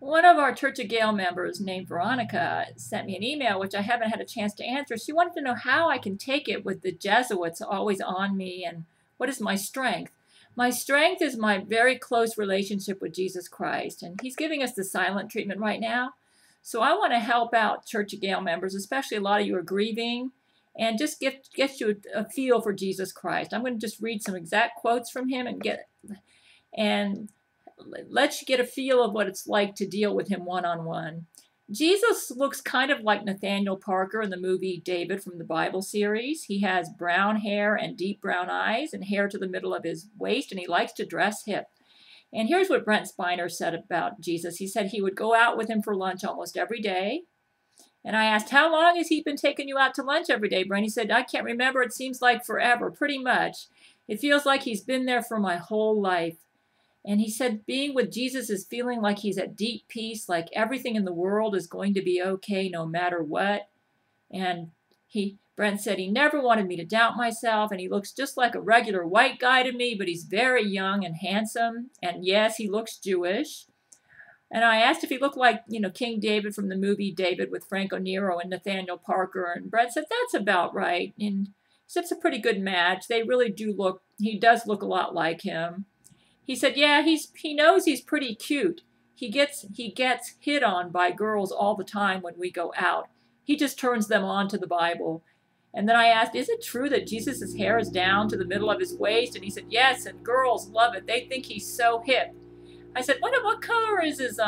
One of our Church of Gail members named Veronica sent me an email, which I haven't had a chance to answer. She wanted to know how I can take it with the Jesuits always on me and what is my strength. My strength is my very close relationship with Jesus Christ, and he's giving us the silent treatment right now. So I want to help out Church of Gail members, especially a lot of you are grieving, and just get you a feel for Jesus Christ. I'm going to just read some exact quotes from him and let you get a feel of what it's like to deal with him one-on-one. Jesus looks kind of like Nathaniel Parker in the movie David from the Bible series. He has brown hair and deep brown eyes and hair to the middle of his waist, and he likes to dress hip. And here's what Brent Spiner said about Jesus. He said he would go out with him for lunch almost every day. And I asked, how long has he been taking you out to lunch every day, Brent? He said, I can't remember. It seems like forever, pretty much. It feels like he's been there for my whole life. And he said being with Jesus is feeling like he's at deep peace, like everything in the world is going to be okay no matter what. And Brent said he never wanted me to doubt myself, and he looks just like a regular white guy to me, but he's very young and handsome. And yes, he looks Jewish. And I asked if he looked like, King David from the movie David with Franco Nero and Nathaniel Parker. And Brent said, that's about right. And he said it's a pretty good match. They really do look, he does look a lot like him. He said, yeah, he knows he's pretty cute. He gets hit on by girls all the time when we go out. He just turns them on to the Bible. And then I asked, is it true that Jesus' hair is down to the middle of his waist? And he said, yes, and girls love it. They think he's so hip. I said, what color is his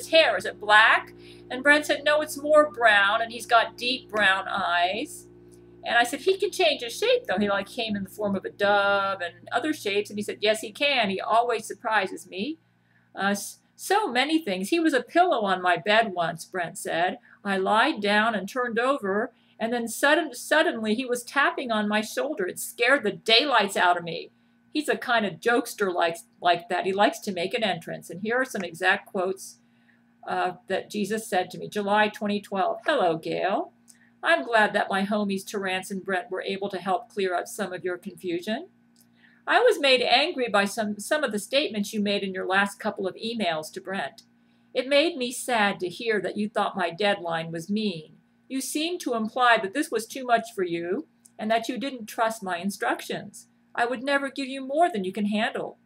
hair? Is it black? And Brent said, no, it's more brown, and he's got deep brown eyes. And I said, he can change his shape, though. He came in the form of a dove and other shapes. And he said, yes, he can. He always surprises me. So many things. He was a pillow on my bed once, Brent said. I lied down and turned over, and then suddenly he was tapping on my shoulder. It scared the daylights out of me. He's a kind of jokester like that. He likes to make an entrance. And here are some exact quotes that Jesus said to me. July 2012. Hello, Gail. I'm glad that my homies Terrence and Brent were able to help clear up some of your confusion. I was made angry by some of the statements you made in your last couple of emails to Brent. It made me sad to hear that you thought my deadline was mean. You seemed to imply that this was too much for you and that you didn't trust my instructions. I would never give you more than you can handle.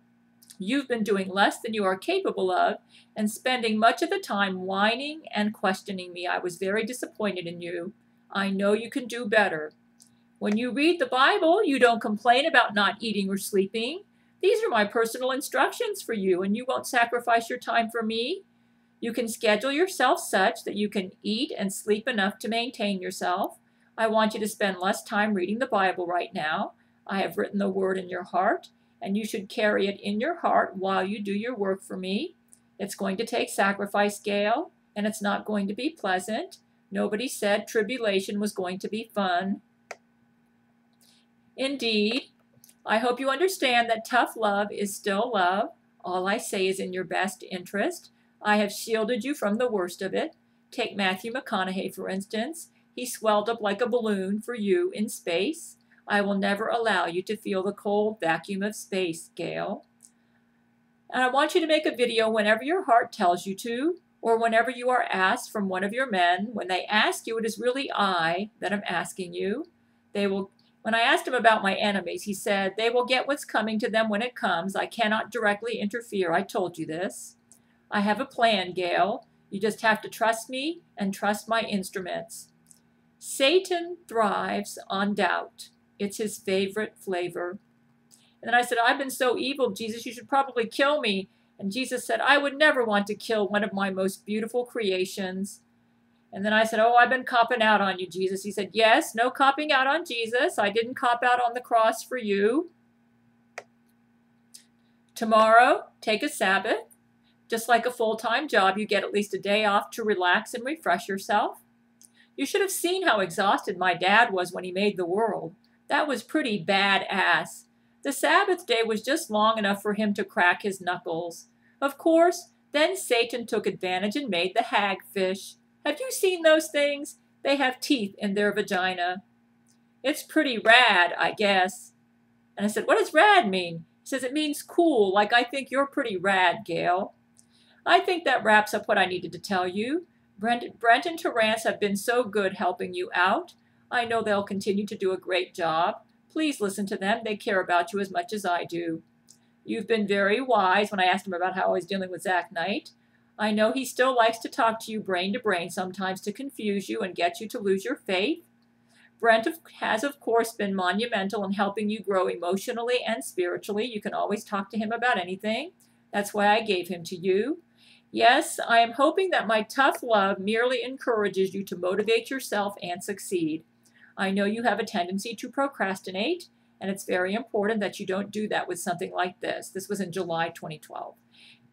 You've been doing less than you are capable of and spending much of the time whining and questioning me. I was very disappointed in you. I know you can do better. When you read the Bible, you don't complain about not eating or sleeping. These are my personal instructions for you, and you won't sacrifice your time for me. You can schedule yourself such that you can eat and sleep enough to maintain yourself. I want you to spend less time reading the Bible right now. I have written the word in your heart, and you should carry it in your heart while you do your work for me. It's going to take sacrifice, Gail, and it's not going to be pleasant. Nobody said tribulation was going to be fun. Indeed, I hope you understand that tough love is still love. All I say is in your best interest. I have shielded you from the worst of it. Take Matthew McConaughey, for instance. He swelled up like a balloon for you in space. I will never allow you to feel the cold vacuum of space, Gail. And I want you to make a video whenever your heart tells you to, or whenever you are asked from one of your men. When they ask you, it is really I that am asking you. When I asked him about my enemies, he said, they will get what's coming to them when it comes. I cannot directly interfere. I told you this. I have a plan, Gail. You just have to trust me and trust my instruments. Satan thrives on doubt. It's his favorite flavor. And then I said, I've been so evil, Jesus, you should probably kill me. And Jesus said, I would never want to kill one of my most beautiful creations. And then I said, oh, I've been copping out on you, Jesus. He said, yes, no copping out on Jesus. I didn't cop out on the cross for you. Tomorrow, take a Sabbath. Just like a full-time job, you get at least a day off to relax and refresh yourself. You should have seen how exhausted my dad was when he made the world. That was pretty badass. The Sabbath day was just long enough for him to crack his knuckles. Of course, then Satan took advantage and made the hagfish. Have you seen those things? They have teeth in their vagina. It's pretty rad, I guess. And I said, what does rad mean? He says, it means cool, like I think you're pretty rad, Gail. I think that wraps up what I needed to tell you. Brent and Terrance have been so good helping you out. I know they'll continue to do a great job. Please listen to them. They care about you as much as I do. You've been very wise when I asked him about how I was dealing with Zach Knight. I know he still likes to talk to you brain to brain sometimes to confuse you and get you to lose your faith. Brent has, of course, been monumental in helping you grow emotionally and spiritually. You can always talk to him about anything. That's why I gave him to you. Yes, I am hoping that my tough love merely encourages you to motivate yourself and succeed. I know you have a tendency to procrastinate, and it's very important that you don't do that with something like this. This was in July 2012.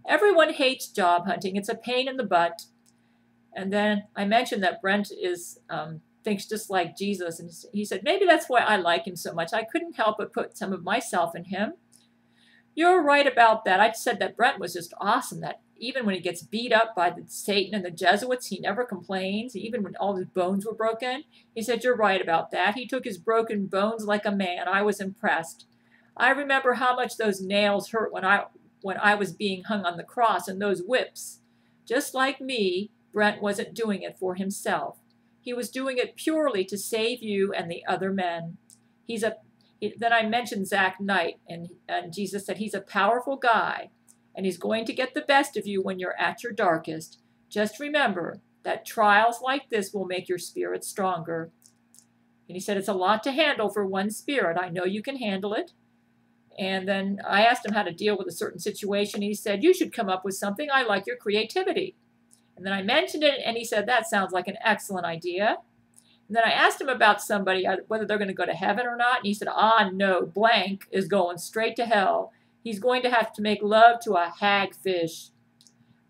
Everyone hates job hunting. It's a pain in the butt. And then I mentioned that Brent thinks just like Jesus, and he said, maybe that's why I like him so much. I couldn't help but put some of myself in him. You're right about that. I said that Brent was just awesome, that even when he gets beat up by Satan and the Jesuits, he never complains. Even when all his bones were broken, he said, you're right about that. He took his broken bones like a man. I was impressed. I remember how much those nails hurt when I was being hung on the cross, and those whips. Just like me, Brent wasn't doing it for himself. He was doing it purely to save you and the other men. Then I mentioned Zach Knight, and Jesus said he's a powerful guy, and he's going to get the best of you when you're at your darkest. Just remember that trials like this will make your spirit stronger. And he said it's a lot to handle for one spirit. I know you can handle it. And then I asked him how to deal with a certain situation. He said, you should come up with something. I like your creativity. And then I mentioned it, and he said, that sounds like an excellent idea. And then I asked him about somebody, whether they're going to go to heaven or not. And he said, no, blank is going straight to hell. He's going to have to make love to a hagfish.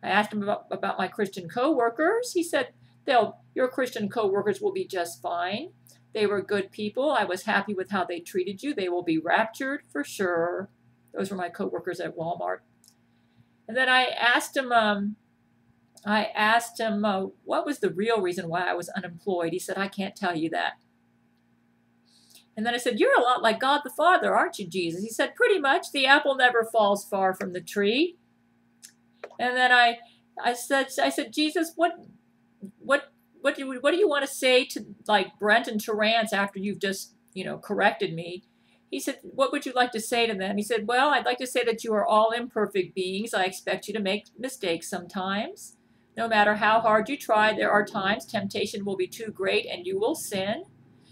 I asked him about my Christian co-workers. He said, your Christian co-workers will be just fine. They were good people. I was happy with how they treated you. They will be raptured for sure. Those were my co-workers at Walmart. And then I asked him what was the real reason why I was unemployed. He said, I can't tell you that. And then I said, you're a lot like God the Father, aren't you, Jesus? He said, pretty much. The apple never falls far from the tree. And then I said, Jesus, what do you want to say to like Brent and Terrance after you've just, corrected me? He said, what would you like to say to them? He said, well, I'd like to say that you are all imperfect beings. I expect you to make mistakes sometimes. No matter how hard you try, there are times temptation will be too great and you will sin.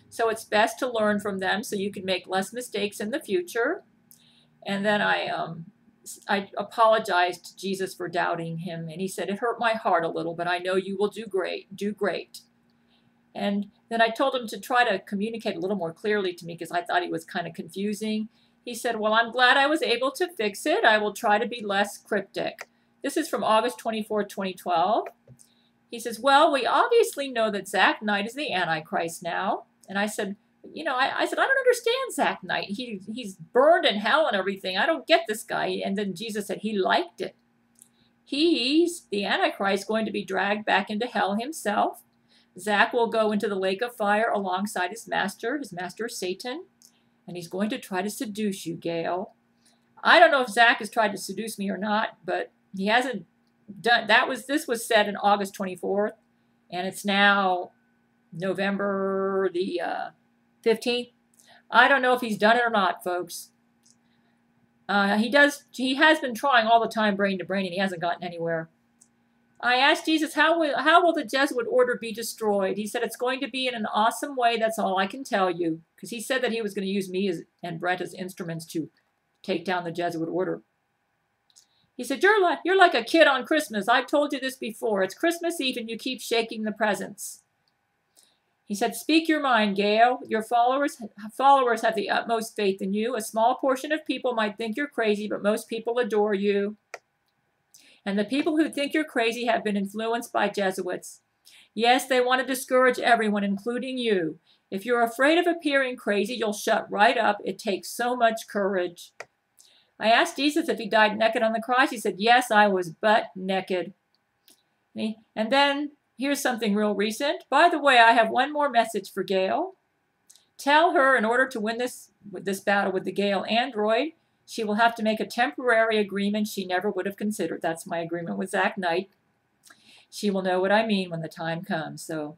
So it's best to learn from them so you can make less mistakes in the future. And then I apologized to Jesus for doubting him. And he said, it hurt my heart a little, but I know you will do great. And then I told him to try to communicate a little more clearly to me because I thought he was kind of confusing. He said, well, I'm glad I was able to fix it. I will try to be less cryptic. This is from August 24, 2012. He says, well, we obviously know that Zach Knight is the Antichrist now. And I said, I said, I don't understand Zach Knight. He's burned in hell and everything. I don't get this guy. And then Jesus said he liked it. He's, the Antichrist, going to be dragged back into hell himself. Zach will go into the lake of fire alongside his master Satan. And he's going to try to seduce you, Gail. I don't know if Zach has tried to seduce me or not, but he hasn't done. This was said in August 24th. And it's now November the 15th. I don't know if he's done it or not, folks. He has been trying all the time brain to brain, and he hasn't gotten anywhere. I asked Jesus, how will the Jesuit order be destroyed? He said, it's going to be in an awesome way. That's all I can tell you. Because he said that he was going to use me and Brent as instruments to take down the Jesuit order. He said, you're like a kid on Christmas. I've told you this before. It's Christmas Eve and you keep shaking the presents. He said, speak your mind, Gail. Your followers have the utmost faith in you. A small portion of people might think you're crazy, but most people adore you. And the people who think you're crazy have been influenced by Jesuits. Yes, they want to discourage everyone, including you. If you're afraid of appearing crazy, you'll shut right up. It takes so much courage. I asked Jesus if he died naked on the cross. He said, yes, I was butt naked. And then here's something real recent. By the way, I have one more message for Gail. Tell her in order to win this battle with the Gail android, She will have to make a temporary agreement she never would have considered. That's my agreement with Zach Knight. She will know what I mean when the time comes. So